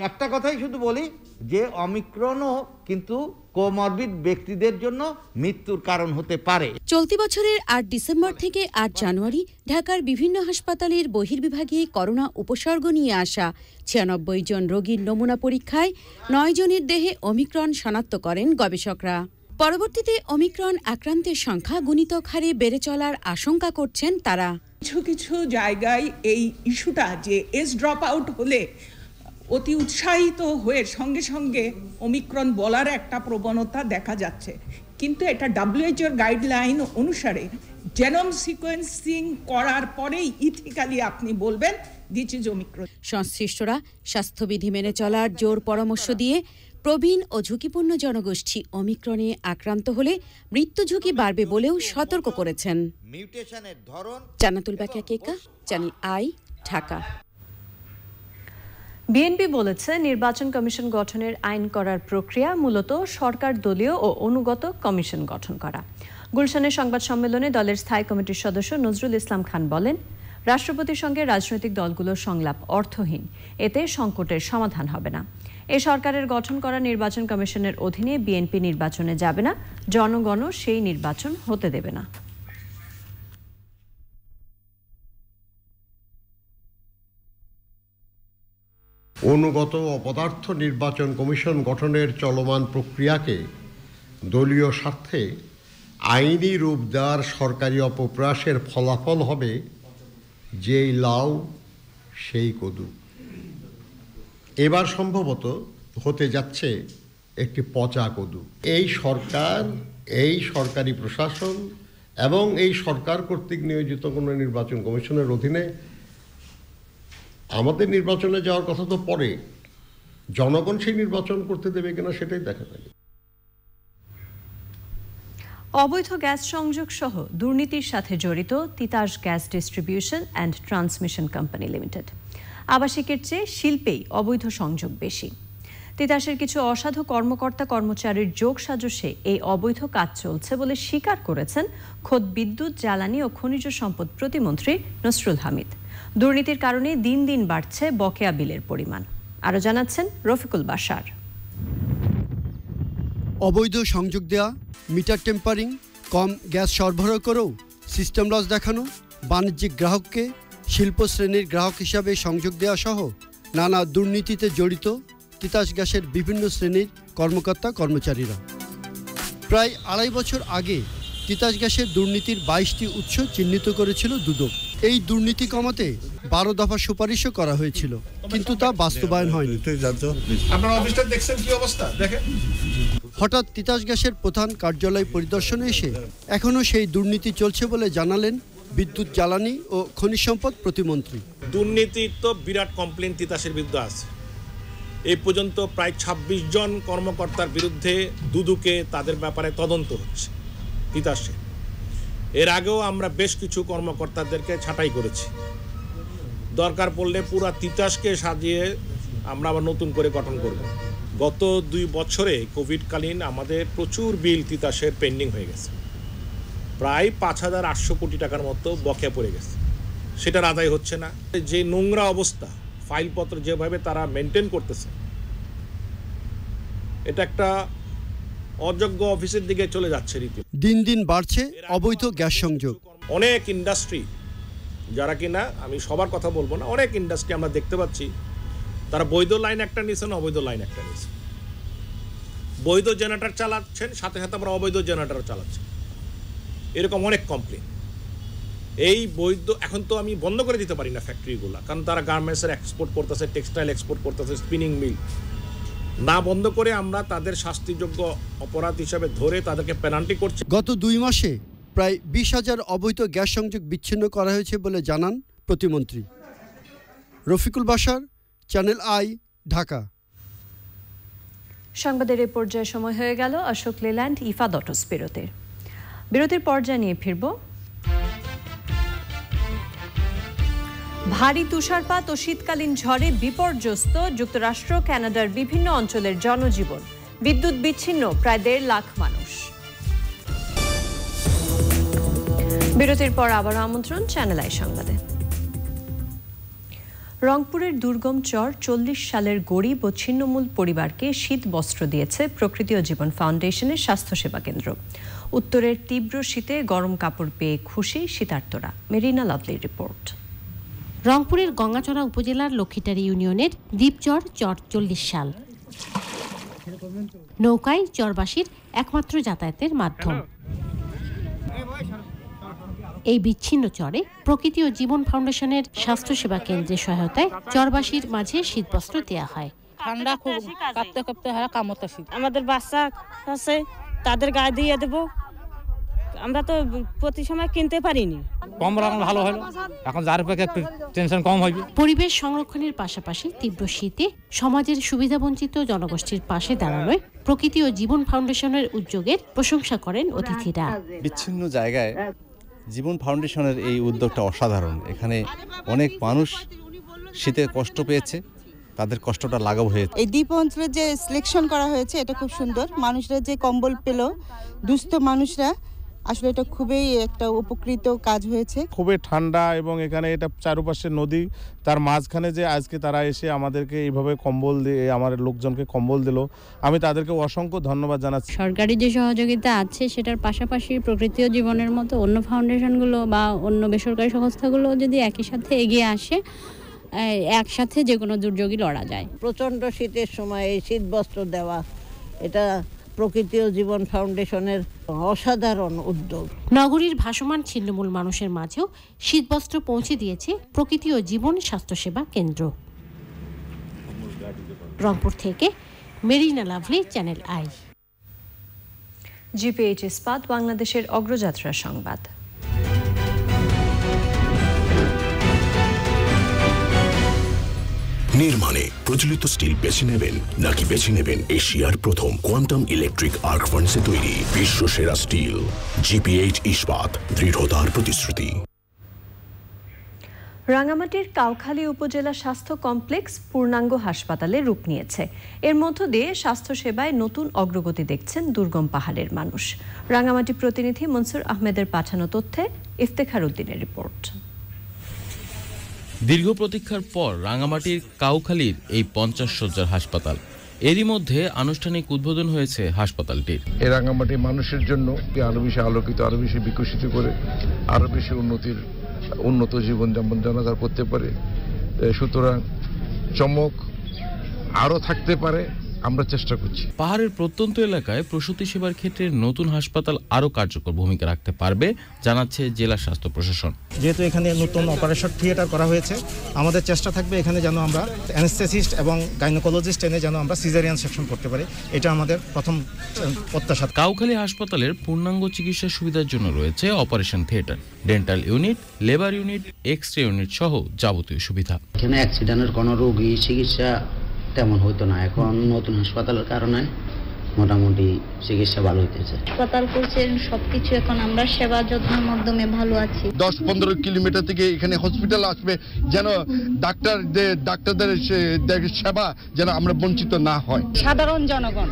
একটা কথাই শুধু বলি যে অমিক্রনও কিন্তু কোমরবিড ব্যক্তিদের জন্য মৃত্যুর কারণ হতে পারে। চলতি বছরের 8 ডিসেম্বর থেকে 8 জানুয়ারি ঢাকার বিভিন্ন হাসপাতালের বহির্বিভাগে করোনা উপসর্গ নিয়ে আসা 96 জন রোগীর নমুনা পরীক্ষায় 9 জনের দেহে ওমিক্রন শনাক্ত করেন গবেষকরা। পরবর্তীতে ওমিক্রন আক্রান্তের সংখ্যা গুণিতক হারে বেড়ে চলার আশঙ্কা করছেন তারা। কিছু কিছু জায়গায় এই ইস্যুটা যে এজ ড্রপ আউট হলে অতি উৎসাহিত হয়ে সঙ্গে সঙ্গে ওমিক্রন বলার একটা প্রবণতা দেখা যাচ্ছে, কিন্তু এটা WHO গাইডলাইন অনুসারে জেনোম সিকোয়েন্সিং করার পরেই ইথিক্যালি আপনি বলবেন দিস ইজ ওমিক্রন। সংশ্লিষ্টরা স্বাস্থ্যবিধি মেনে চলার জোর পরামর্শ দিয়ে প্রবীণ ও ঝুঁকিপূর্ণ জনগোষ্ঠী ওমিক্রনে আক্রান্ত হলে মৃত্যু ঝুঁকি বাড়বে বলেও সতর্ক করেছেন। জান্নাতুল বাকিয়া কেকা, চ্যানেল আই, ঢাকা। বিএনপি বলেছে নির্বাচন কমিশন গঠনের আইন করার প্রক্রিয়া মূলত সরকার দলীয় ও অনুগত কমিশন গঠন করা। গুলশানের সংবাদ সম্মেলনে দলের স্থায়ী কমিটির সদস্য নজরুল ইসলাম খান বলেন, রাষ্ট্রপতির সঙ্গে রাজনৈতিক দলগুলোর সংলাপ অর্থহীন, এতে সংকটের সমাধান হবে না। এই সরকারের গঠন করা নির্বাচন কমিশনের অধীনে বিএনপি নির্বাচনে যাবে না, জনগণও সেই নির্বাচন হতে দেবে না। অনুগত অপদার্থ নির্বাচন কমিশন গঠনের চলমান প্রক্রিয়াকে দলীয় স্বার্থে আইনি রূপ দেওয়ার সরকারি অপপ্রয়াসের ফলাফল হবে যেই লাউ সেই কদু। এবার সম্ভবত হতে যাচ্ছে একটি পচা কদু। এই সরকার, এই সরকারি প্রশাসন এবং এই সরকার কর্তৃক নিয়োজিত কোনো নির্বাচন কমিশনের অধীনে আমাদের নির্বাচনে যাওয়ার কথা তো পরে, জনগণ সেই নির্বাচন করতে দেবে কিনা সেটাই দেখা যাবে। অবৈধ গ্যাস সংযোগ সহ দুর্নীতির সাথে জড়িত Titas gas distribution and transmission company limited. আবাসিকের চেয়ে শিল্পেই অবৈধ সংযোগ বেশি। তিতাসের কিছু অসাধু কর্মকর্তা কর্মচারীর যোগ সাজসে এই অবৈধ কাজ চলছে বলে স্বীকার করেছেন খোদ বিদ্যুৎ, জ্বালানি ও খনিজ সম্পদ প্রতিমন্ত্রী নসরুল হামিদ। দুর্নীতির কারণে দিন দিন বাড়ছে বকেয়া বিলের পরিমাণ। আরও জানাচ্ছেন রফিকুল বাশার। অবৈধ সংযোগ দেয়া, মিটার টেম্পারিং, কম গ্যাস সরবরাহ করেও সিস্টেম লস দেখানো, বাণিজ্যিক গ্রাহককে শিল্প শ্রেণীর গ্রাহক হিসাবে সংযোগ দেওয়া সহ নানা দুর্নীতিতে জড়িত তিতাস গ্যাসের বিভিন্ন শ্রেণীর কর্মকর্তা কর্মচারীরা। প্রায় 2.5 বছর আগে তিতাস গ্যাসের দুর্নীতির 22টি উৎস চিহ্নিত করেছিল দুদক। এই দুর্নীতি কমাতে 12 দফা সুপারিশও করা হয়েছিল, কিন্তু তা বাস্তবায়ন হয়নি। হঠাৎ তিতাস গ্যাসের প্রধান কার্যালয় পরিদর্শনে এসে এখনও সেই দুর্নীতি চলছে বলে জানালেন বিদ্যুৎ, জ্বালানি ও খনিজ সম্পদ প্রতিমন্ত্রী। দুর্নীতির তো বিরাট কমপ্লেন তিতাসের বিরুদ্ধে আছে। এই পর্যন্ত প্রায় 26 জন কর্মকর্তার বিরুদ্ধে দুদকে তাদের ব্যাপারে তদন্ত হচ্ছে তিতাসে। এর আগেও আমরা বেশ কিছু কর্মকর্তাদেরকে ছাঁটাই করেছি। দরকার পড়লে পুরা তিতাসকে সাজিয়ে আমরা আবার নতুন করে গঠন করব। গত 2 বছরে কোভিডকালীন আমাদের প্রচুর বিল তিতাসের পেন্ডিং হয়ে গেছে, প্রায় 5,800 কোটি টাকার মতো বকেয়া পড়ে গেছে, সেটার আদায় হচ্ছে না। যে নোংরা অবস্থা, ফাইলপত্র যেভাবে তারা মেনটেন করতেছে, এটা একটা অযোগ্য অফিসের দিকে চলে যাচ্ছে রীতি। দিন দিন বাড়ছে অবৈধ গ্যাস সংযোগ। অনেক ইন্ডাস্ট্রি, যারা কিনা আমি সবার কথা বলবো না, অনেক ইন্ডাস্ট্রি আমরা দেখতে পাচ্ছি তারা বৈধ লাইন একটা নিয়েছেন, অবৈধ লাইন একটা নিয়েছেন, বৈধ জেনারেটর চালাচ্ছেন, সাথে সাথে আবার অবৈধ জেনারেটর চালাচ্ছেন, এরকম অনেক কমপ্লেন। এই বৈধ এখন তো আমি বন্ধ করে দিতে পারি না ফ্যাক্টরিগুলো, কারণ তারা গার্মেন্টসের এক্সপোর্ট করতেছে, টেক্সটাইল এক্সপোর্ট করতেছে, স্পিনিং মিল না বন্ধ করে আমরা তাদের শাস্তিযোগ্য অপরাধ হিসাবে ধরে তাদেরকে পেনাল্টি করছি। গত 2 মাসে প্রায় 20,000 অবৈধ গ্যাস সংযোগ বিচ্ছিন্ন করা হয়েছে বলে জানান প্রতিমন্ত্রী। Rafiqul Bashar, channel I, Dhaka. সংবাদের এই পর্যায়ে সময় হয়ে গেল অশোক লেল্যান্ড ইফাদ অটোস বিরতির পর্যায়ে নিয়ে ফিরব। ভারী তুষারপাত ও শীতকালীন ঝড়ে বিপর্যস্ত যুক্তরাষ্ট্র, কানাডার বিভিন্ন অঞ্চলের জনজীবন, বিদ্যুৎ বিচ্ছিন্ন প্রায় 1.5 লাখ মানুষ। বিরতির পর আবারও আমন্ত্রণ চ্যানেল আই সংবাদে। রংপুরের দুর্গম চর 40 সালের গরিব ও ছিন্নমূল পরিবারকে শীত বস্ত্র দিয়েছে প্রকৃতি ও জীবন ফাউন্ডেশনের স্বাস্থ্যসেবা কেন্দ্র। উত্তরের তীব্র শীতে গরম কাপড় পেয়ে খুশি শীতার্তরা। মেরিনা লাভলির রিপোর্ট। রংপুরের গঙ্গাচড়া উপজেলার লক্ষ্মীটারি ইউনিয়নের দ্বীপচর চর 40 সাল। নৌকায় চরবাসীর একমাত্র যাতায়াতের মাধ্যম। এই বিচ্ছিন্ন চরে প্রকৃতি ও জীবন ফাউন্ডেশনের স্বাস্থ্যসেবা কেন্দ্রের সহায়তায় চরবাসীর মাঝে শীতবস্ত্র দেওয়া হয়। ঠান্ডা খুব কাঁপতে কাঁপতে হয়, কামড় শীত। আমাদের বাচ্চা আছে, তাদের গায়ে দিয়ে দেব। আমরা তো প্রতি সময় কিনতে পারিনি। কম রাখলে ভালো হলো, এখন যার পক্ষে একটু টেনশন কম হবে। পরিবেশ সংরক্ষণের পাশাপাশি তীব্র শীতে সমাজের সুবিধাবঞ্চিত জনগোষ্ঠীর পাশে দাঁড়ানোয় প্রকৃতি ও জীবন ফাউন্ডেশনের উদ্যোগের প্রশংসা করেন অতিথিরা। বিচ্ছিন্ন জায়গায় জীবন ফাউন্ডেশনের এই উদ্যোগটা অসাধারণ। এখানে অনেক মানুষ শীতে কষ্ট পেয়েছে, তাদের কষ্টটা লাঘব হয়েছে। এই দ্বীপ অঞ্চলে যে সিলেকশন করা হয়েছে এটা খুব সুন্দর। মানুষরা যে কম্বল পেল, দুস্থ মানুষরা, আসলে এটা খুবই একটা উপকৃত কাজ হয়েছে। খুবই ঠান্ডা এবং এখানে এটা চারপাশে নদী, তার মাঝখানে যে আজকে তারা এসে আমাদেরকে এইভাবে কম্বল দিয়ে আমার লোকজনকে কম্বল দিল, আমি তাদেরকে অসংখ্য ধন্যবাদ জানাচ্ছি। সরকারি যে সহযোগিতা আছে সেটার পাশাপাশি প্রকৃতি ও জীবনের মতো অন্য ফাউন্ডেশনগুলো বা অন্য বেসরকারি সংস্থাগুলো যদি একই সাথে এগিয়ে আসে, একসাথে যে কোনো দুর্যোগই লড়া যায়। প্রচণ্ড শীতের সময় এই শীত বস্ত্র দেওয়া, এটা প্রকৃতি ও জীবন ফাউন্ডেশনের অসাধারণ উদ্যোগ। নগরীর ভাসমান ছিন্নমূল মানুষের মাঝেও শীতবস্ত্র পৌঁছে দিয়েছে প্রকৃতি ও জীবন স্বাস্থ্যসেবা কেন্দ্র। রংপুর থেকে Marina lovely, channel I. GPH ইস্পাত বাংলাদেশের অগ্রযাত্রা সংবাদ। নির্মাণে প্রচলিত স্টিল বেছে নেবেন নাকি বেছে নেবেন এশিয়ার প্রথম কোয়ান্টাম ইলেকট্রিক আর্ক ফার্নেসে তৈরি বিশ্ব সেরা স্টিল? জিপিএইচ ইস্পাত, দৃঢ়তার প্রতিশ্রুতি। রাঙামাটির কাউখালী উপজেলা স্বাস্থ্য কমপ্লেক্স পূর্ণাঙ্গ হাসপাতালে রূপ নিয়েছে। এর মধ্য দিয়ে স্বাস্থ্যসেবায় নতুন অগ্রগতি দেখছেন দুর্গম পাহাড়ের মানুষ। রাঙামাটি প্রতিনিধি মনসুর আহমেদের পাঠানো তথ্যে ইফতেখার উদ্দিনের রিপোর্ট। দীর্ঘ প্রতীক্ষার পর রাঙামাটির কাউখালীর এই 50 শয্যার হাসপাতাল, এরই মধ্যে আনুষ্ঠানিক উদ্বোধন হয়েছে হাসপাতালটির। এই রাঙামাটির মানুষের জন্য আরো বেশি আলোকিত, আরো বেশি বিকশিত করে আরো বেশি উন্নত জীবনযাপন যেন তারা করতে পারে, সুতরাং চমক আরো থাকতে পারে, আমরা চেষ্টা করছি। পাহাড়ের প্রত্যন্ত এলাকায় প্রসূতি সেবার ক্ষেত্রে নতুন হাসপাতাল আরো কার্যকর ভূমিকা রাখতে পারবে জানাচ্ছে জেলা স্বাস্থ্য প্রশাসন। যেহেতু এখানে নতুন অপারেশন থিয়েটার করা হয়েছে, আমাদের চেষ্টা থাকবে এখানে যেন আমরা অ্যানেস্থেসিস্ট এবং গাইনোকোলজিস্ট এনে যেন আমরা সিজারিয়ান সেকশন করতে পারি। এটা আমাদের প্রথম প্রত্যাশা। কাউখালী হাসপাতালের পূর্ণাঙ্গ চিকিৎসা সুবিধার জন্য রয়েছে operation theatre, dental unit, labour unit, x-ray unit সহ যাবতীয় সুবিধা। এখানে অ্যাক্সিডেন্টের কোনো রোগী চিকিৎসা তেমন হতো না, এখন নতুন হাসপাতালের কারণে মোটামুটি চিকিৎসা ভালো হইতেছে। হাসপাতাল করছেন সবকিছু, এখন আমরা সেবা যত্নের মাধ্যমে ভালো আছি। 10-15 কিলোমিটার থেকে এখানে হসপিটাল আসবে, যেন ডাক্তারদের সেবা যেন আমরা বঞ্চিত না হয়। সাধারণ জনগণ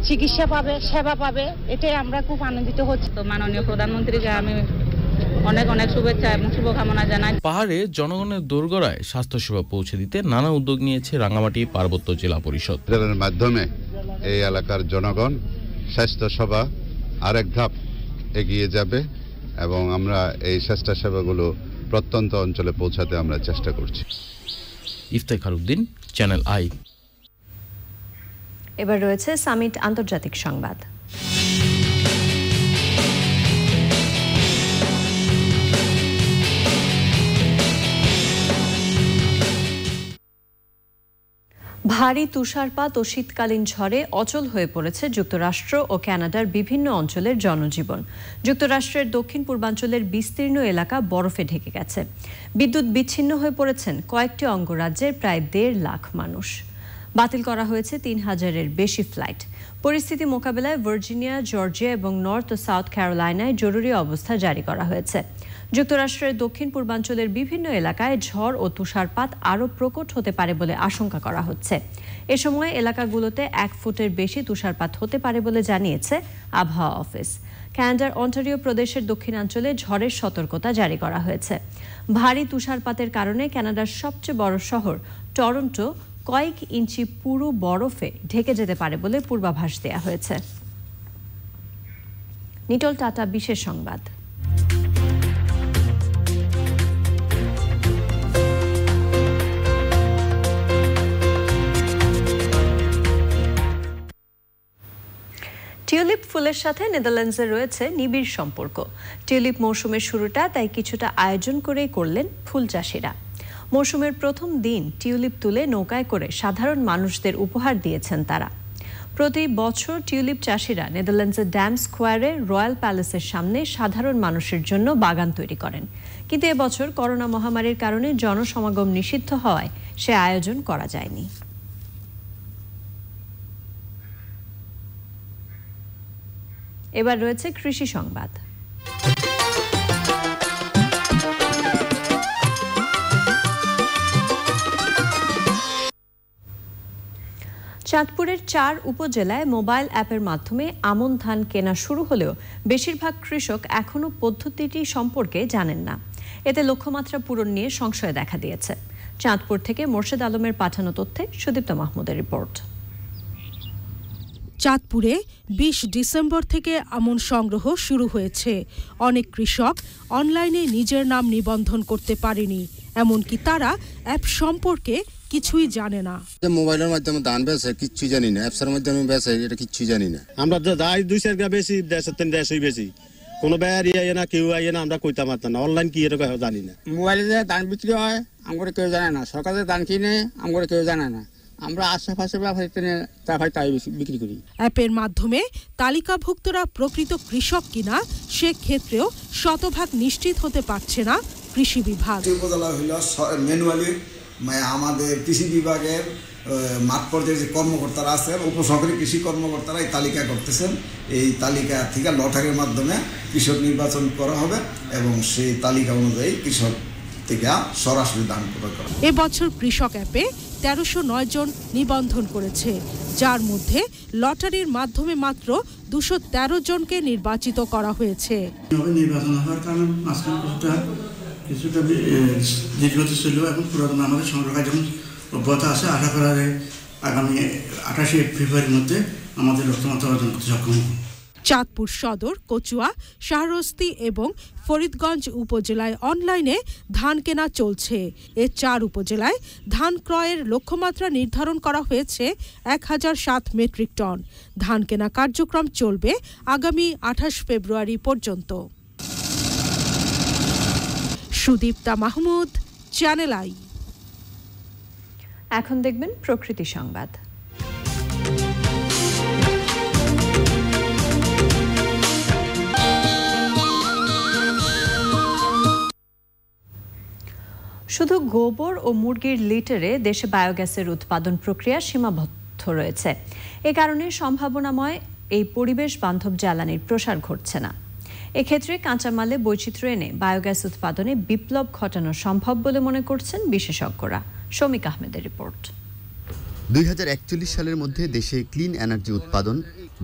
চিকিৎসা পাবে, সেবা পাবে, এটাই আমরা খুব আনন্দিত হচ্ছি। তো মাননীয় প্রধানমন্ত্রীকে আমি অনেক অনেক শুভেচ্ছা এবং শুভকামনা জানাই। পাহাড়ে জনগণের দোরগোড়ায় স্বাস্থ্যসেবা পৌঁছে দিতে নানা উদ্যোগ নিয়েছে রাঙ্গামাটি পার্বত্য জেলা পরিষদ। এর মাধ্যমে এই এলাকার জনগণ স্বাস্থ্যসেবা আরেক ধাপ এগিয়ে যাবে এবং আমরা এই স্বাস্থ্যসেবাগুলো প্রত্যন্ত অঞ্চলে পৌঁছাতে আমরা চেষ্টা করছি। Iftekhar Uddin, channel I. এবার রয়েছে সামিট আন্তর্জাতিক সংবাদ। ভারী তুষারপাত ও শীতকালীন ঝড়ে অচল হয়ে পড়েছে যুক্তরাষ্ট্র ও কানাডার বিভিন্ন অঞ্চলের জনজীবন। যুক্তরাষ্ট্রের দক্ষিণ পূর্বাঞ্চলের বিস্তীর্ণ এলাকা বরফে ঢেকে গেছে। বিদ্যুৎ বিচ্ছিন্ন হয়ে পড়েছেন কয়েকটি অঙ্গরাজ্যের প্রায় 1.5 লাখ মানুষ। বাতিল করা হয়েছে 3000-এর বেশি ফ্লাইট। পরিস্থিতি মোকাবেলায় ভার্জিনিয়া, জর্জিয়া এবং নর্থ ও সাউথ ক্যারোলাইনায় জরুরি অবস্থা জারি করা হয়েছে। যুক্তরাষ্ট্রের দক্ষিণ পূর্বাঞ্চলের বিভিন্ন এলাকায় ঝড় ও তুষারপাত আরও প্রকট হতে পারে বলে আশঙ্কা করা হচ্ছে। এ সময় এলাকাগুলোতে 1 ফুটের বেশি তুষারপাত হতে পারে বলে জানিয়েছে আবহাওয়া অফিস। কানাডার অন্টারিও প্রদেশের দক্ষিণাঞ্চলে ঝড়ের সতর্কতা জারি করা হয়েছে। ভারী তুষারপাতের কারণে কানাডার সবচেয়ে বড় শহর টরন্টো কয়েক ইঞ্চি পুরো বরফে ঢেকে যেতে পারে বলে পূর্বাভাস দেয়া হয়েছে। নিটল টাটা বিশেষ সংবাদ। টিউলিপ ফুলের সাথে নেদারল্যান্ডসের রয়েছে নিবিড় সম্পর্ক। টিউলিপ মৌসুমের শুরুটা তাই কিছুটা আয়োজন করেই করলেন ফুল চাষিরা। মৌসুমের প্রথম দিন টিউলিপ তুলে নৌকায় করে সাধারণ মানুষদের উপহার দিয়েছেন তারা। প্রতি বছর টিউলিপ চাষিরা নেদারল্যান্ডসের ড্যাম স্কোয়ারে রয়্যাল প্যালেসের সামনে সাধারণ মানুষের জন্য বাগান তৈরি করেন। কিন্তু এবছর করোনা মহামারীর কারণে জনসমাগম নিষিদ্ধ হওয়ায় সে আয়োজন করা যায়নি। এবার রয়েছে কৃষি সংবাদ। চাঁদপুরের 4 উপজেলায় মোবাইল অ্যাপের মাধ্যমে আমন ধান কেনা শুরু হলেও বেশিরভাগ কৃষক এখনও পদ্ধতিটি সম্পর্কে জানেন না। এতে লক্ষ্যমাত্রা পূরণ নিয়ে সংশয় দেখা দিয়েছে। চাঁদপুর থেকে মোর্শেদ আলমের পাঠানো তথ্যে সুদীপ্ত মাহমুদের রিপোর্ট। চাঁদপুরে 20 ডিসেম্বর থেকে আমন সংগ্রহ শুরু হয়েছে। অনেক কৃষক অনলাইনে নিজের নাম নিবন্ধন করতে পারেনি, এমনকি তারা অ্যাপ সম্পর্কে কিছুই জানে না। মোবাইলের মাধ্যমে ধান বেচে কিচ্ছুই জানি না, অ্যাপসের মাধ্যমে বেচে এটা কিচ্ছুই জানি না। আমরা যাই 2-4 গা বেশি দেশই বেশি, কোনো ব্যাপার না, কেউ আইয়ে না, আমরা কইতে পারতাম না। অনলাইন কি এটা জানি না। মোবাইলে যে ধান বিক্রি হয় আমরা কেউ জানে না, সরকারের ধান কিনে আমরা কেউ জানে না। আমরা আশেপাশে তাই বিক্রি করি। অ্যাপের মাধ্যমে তালিকাভুক্তরা প্রকৃত কৃষক কিনা সে ক্ষেত্রেও শতভাগ নিশ্চিত হতে পারছে না কৃষি বিভাগ। উপজেলা হইল ম্যানুয়ালি আমাদের কৃষি বিভাগের মাঠ পর্যায়ে যে কর্মকর্তারা আছেন, উপসহকারী কৃষি কর্মকর্তারা এই তালিকা করতেছেন। এই তালিকা থেকে লটারির মাধ্যমে কৃষক নির্বাচন করা হবে এবং সেই তালিকা অনুযায়ী কৃষক থেকে সরাসরি দান করা। এবছর কৃষক অ্যাপে 1309 জন নিবন্ধন করেছে, যার মধ্যে লটারির মাধ্যমে মাত্র 213 জনকে নির্বাচিত করা হয়েছে। নির্বাচন হওয়ার কারণে কিছুটা দীর্ঘতা ছিল এবং পুরাতন আমাদের সংগ্রহ যেমন অব্যাহত আছে। আশা করা যায় আগামী 28 ফেব্রুয়ারির মধ্যে আমাদের লক্ষ্যমাত্রা অর্জন করতে সক্ষম হব। চাঁদপুর সদর, কচুয়া, শাহরস্তি এবং ফরিদগঞ্জ উপজেলায় অনলাইনে ধান কেনা চলছে। এ 4 উপজেলায় ধান ক্রয়ের লক্ষ্যমাত্রা নির্ধারণ করা হয়েছে 1007 মেট্রিক টন। ধান কেনা কার্যক্রম চলবে আগামী 28 ফেব্রুয়ারি পর্যন্ত। Sudipta Mahmud, channel I. এখন দেখবেন প্রকৃতি সংবাদ। শুধু গোবর ও মুরগির লিটারে দেশে বায়োগ্যাসের উৎপাদন প্রক্রিয়া সীমাবদ্ধ সামর্থ্য রয়েছে। এ কারণে সম্ভাবনাময় এই পরিবেশ বান্ধব জ্বালানির প্রসার ঘটছে না। এক্ষেত্রে কাঁচামালে বৈচিত্র্য এনে বায়োগ্যাস উৎপাদনে বিপ্লব ঘটানো সম্ভব বলে মনে করছেন বিশেষজ্ঞরা। শমিক আহমেদের রিপোর্ট। 2041 সালের মধ্যে দেশে ক্লিন এনার্জি উৎপাদন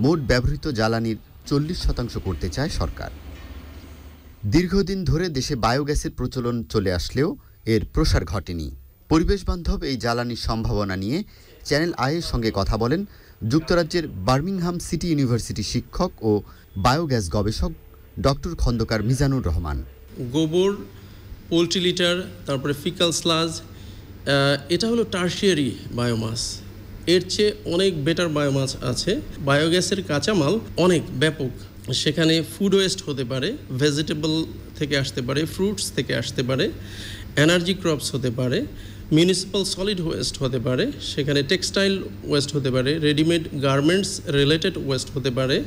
মোট ব্যবহৃত জ্বালানির 40% করতে চায় সরকার। দীর্ঘদিন ধরে দেশে বায়োগ্যাসের প্রচলন চলে আসলেও এর প্রসার ঘটেনি। পরিবেশ বান্ধব এই জ্বালানির সম্ভাবনা নিয়ে চ্যানেল আইয়ের সঙ্গে কথা বলেন যুক্তরাজ্যের বার্মিংহাম সিটি ইউনিভার্সিটি শিক্ষক ও বায়োগ্যাস গবেষক ডক্টর খন্দকার মিজানুর রহমান। গোবর, পোলট্রি লিটার, তারপরে ফিকাল স্লাজ, এটা হলো টার্সিয়ারি বায়োমাস। এর চেয়ে অনেক বেটার বায়োমাস আছে। বায়োগ্যাসের কাঁচামাল অনেক ব্যাপক। সেখানে ফুড ওয়েস্ট হতে পারে, ভেজিটেবল থেকে আসতে পারে, ফ্রুটস থেকে আসতে পারে, এনার্জি ক্রপস হতে পারে, মিউনিসিপ্যাল সলিড ওয়েস্ট হতে পারে, সেখানে টেক্সটাইল ওয়েস্ট হতে পারে, রেডিমেড গার্মেন্টস রিলেটেড ওয়েস্ট হতে পারে,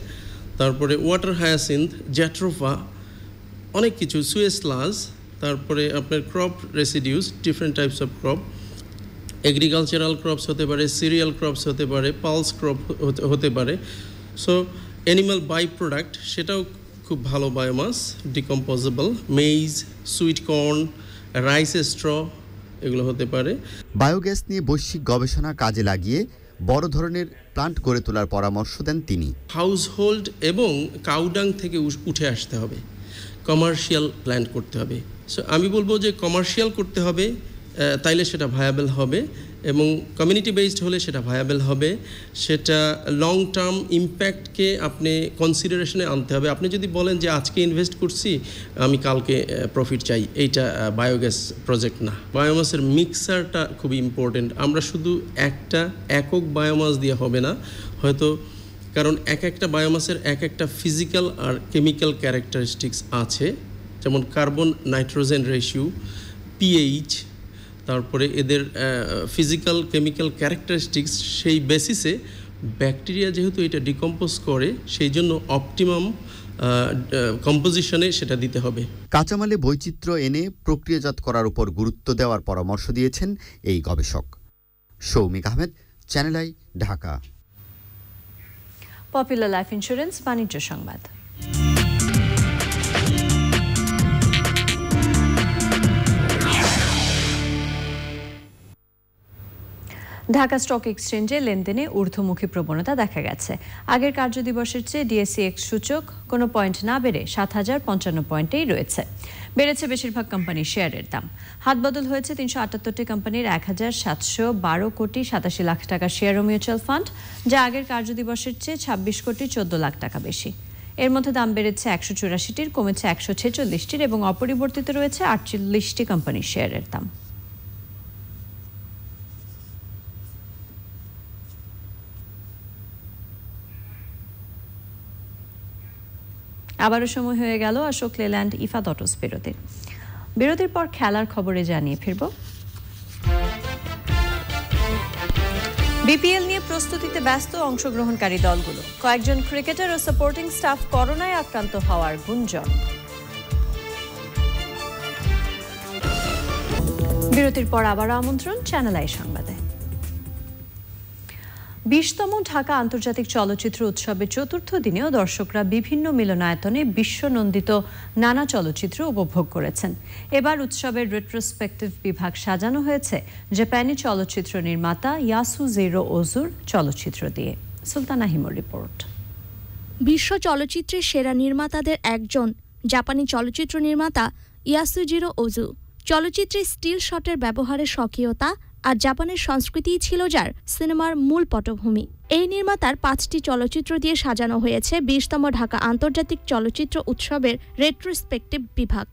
তারপরে ওয়াটার হায়াসিন্থ, জ্যাট্রোফা, অনেক কিছু, সুয়েজ স্লাজ, তারপরে আপনার crop residues, different types of crop, agricultural crops হতে পারে, সিরিয়াল ক্রপস হতে পারে, পালস ক্রপ হতে পারে। সো অ্যানিমাল বাই প্রোডাক্ট, সেটাও খুব ভালো biomass, decomposable, maize, sweet corn, rice straw, এগুলো হতে পারে। বায়োগ্যাস নিয়ে বৈশ্বিক গবেষণা কাজে লাগিয়ে বড় ধরনের প্লান্ট গড়ে তোলার পরামর্শ দেন তিনি। হাউসহোল্ড এবং কাউডাং থেকে উঠে আসতে হবে, কমার্শিয়াল প্ল্যান্ট করতে হবে। সো আমি বলবো যে কমার্শিয়াল করতে হবে, তাইলে সেটা ভায়াবল হবে, এবং কমিউনিটি বেসড হলে সেটা ভায়াবল হবে। সেটা লং টার্ম ইম্প্যাক্টকে আপনি কনসিডারেশনে আনতে হবে। আপনি যদি বলেন যে আজকে ইনভেস্ট করছি, আমি কালকে প্রফিট চাই, এইটা বায়োগ্যাস প্রজেক্ট না। বায়োমাসের মিক্সারটা খুবই ইম্পর্টেন্ট। আমরা শুধু একটা একক বায়োমাস দিয়ে হবে না হয়তো, কারণ একটা বায়োমাসের একটা ফিজিক্যাল আর কেমিক্যাল ক্যারেক্টারিস্টিক্স আছে, যেমন কার্বন নাইট্রোজেন রেশিও, পিএইচ, তারপরে এদের ফিজিক্যাল কেমিক্যাল ক্যারেক্টারিস্টিক্স, সেই বেসিসে ব্যাকটেরিয়া যেহেতু এটা ডিকম্পোজ করে, সেই জন্য অপটিমাম কম্পোজিশনে সেটা দিতে হবে। কাঁচামালে বৈচিত্র্য এনে প্রক্রিয়াজাত করার উপর গুরুত্ব দেওয়ার পরামর্শ দিয়েছেন এই গবেষক। Shoumik Ahmed, Channel I, Dhaka. Popular life insurance বাণিজ্য সংবাদ। ঢাকা স্টক এক্সচেঞ্জে লেনদেনে ঊর্ধ্বমুখী প্রবণতা দেখা গেছে। আগের কার্যদিবসের চেয়ে ডিএসইএক্স সূচক কোনো পয়েন্ট না বেড়ে ৭,০৫৫ পয়েন্টেই রয়েছে। বেড়েছে বেশিরভাগ কোম্পানির শেয়ারের দাম। হাতবদল হয়েছে ৩৭৮টি কোম্পানির ১,৭১২ কোটি ৮৭ লাখ টাকার শেয়ার ও মিউচুয়াল ফান্ড, যা আগের কার্যদিবসের চেয়ে ২৬ কোটি ১৪ লাখ টাকা বেশি। এর মধ্যে দাম বেড়েছে ১৮৪টির, কমেছে ১৪৬টির এবং অপরিবর্তিত রয়েছে ৪৮টি কোম্পানির শেয়ারের দাম। আবারও সময় হয়ে গেল অশোক লেল্যান্ড ইফাদ অটোস বিরতির পর খেলার খবরে জানিয়ে ফিরব। বিপিএল নিয়ে প্রস্তুতিতে ব্যস্ত অংশগ্রহণকারী দলগুলো। কয়েকজন ক্রিকেটার ও সাপোর্টিং স্টাফ করোনায় আক্রান্ত হওয়ার গুঞ্জন। বিরতির পর আবারও আমন্ত্রণ চ্যানেল আই সংবাদে। ২০তম ঢাকা আন্তর্জাতিক চলচ্চিত্র উৎসবের চতুর্থ দিনেও দর্শকরা বিভিন্ন মিলনায়তনে বিশ্বনন্দিত নানা চলচ্চিত্র উপভোগ করেছেন। এবার উৎসবের রেট্রোস্পেক্টিভ বিভাগ সাজানো হয়েছে জাপানি চলচ্চিত্র নির্মাতা ইয়াসুজিরো ওজুর চলচ্চিত্র দিয়ে। সুলতানা হিমোর রিপোর্ট। বিশ্ব চলচ্চিত্রের সেরা নির্মাতাদের একজন জাপানি চলচ্চিত্র নির্মাতা ইয়াসুজিরো ওজু। চলচ্চিত্রে স্টিল শটের ব্যবহারের স্বকীয়তা আর জাপানের সংস্কৃতিই ছিল যার সিনেমার মূল পটভূমি। এই নির্মাতার 5টি চলচ্চিত্র দিয়ে সাজানো হয়েছে 20তম ঢাকা আন্তর্জাতিক চলচ্চিত্র উৎসবের রেট্রোস্পেক্টিভ বিভাগ।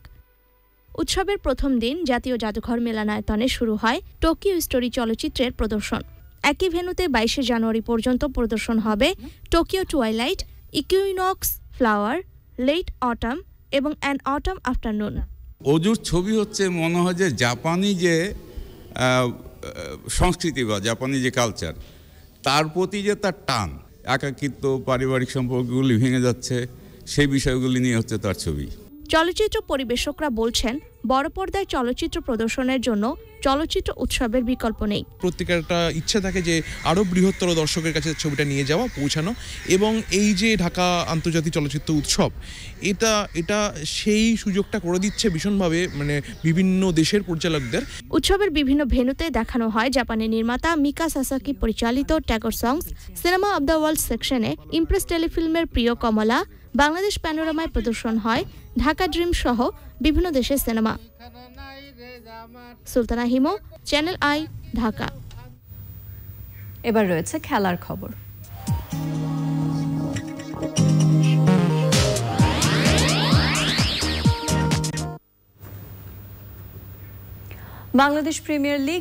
উৎসবের প্রথম দিন জাতীয় জাদুঘর মিলনায়তনে শুরু হয় টোকিও স্টোরি চলচ্চিত্রের প্রদর্শন। একই ভেন্যুতে 22শে জানুয়ারি পর্যন্ত প্রদর্শন হবে Tokyo twilight, equinox, flower, late autumn এবং অ্যান অটাম আফটারনুন। ওজুর ছবি হচ্ছে মনে হয় যে জাপানি যে সংস্কৃতি বা জাপানি যে কালচার, তার প্রতি যে তার টান, একাকিত্ব, পারিবারিক সম্পর্কগুলি ভেঙে যাচ্ছে, সেই বিষয়গুলি নিয়ে হচ্ছে তার ছবি। চলচ্চিত্র পরিবেশকরা বলছেন বড় পর্দায় চলচ্চিত্র প্রদর্শনের জন্য চলচ্চিত্র উৎসবের বিকল্প নেই। প্রত্যেকের একটা ইচ্ছা থাকে যে আরও বৃহত্তর দর্শকের কাছে ছবিটা নিয়ে যাওয়া, পৌঁছানো, এবং এই যে ঢাকা আন্তর্জাতিক চলচ্চিত্র উৎসব এটা সেই সুযোগটা করে দিচ্ছে ভীষণভাবে, মানে বিভিন্ন দেশের পরিচালকদের। উৎসবের বিভিন্ন ভেন্যুতে দেখানো হয় জাপানি নির্মাতা মিকা সাসাকি পরিচালিত ট্যাগর সংস, সিনেমা অব দ্য ওয়ার্ল্ড সেকশনে ইমপ্রেস টেলিফিল্মের প্রিয় কমলা, বাংলাদেশ প্যানোরামায় প্রদর্শন হয় ঢাকা ড্রিম সহ বিভিন্ন দেশের cinema. Sultana Himu, channel I, Dhaka. এবার রয়েছে খেলার খবর। Bangladesh premier league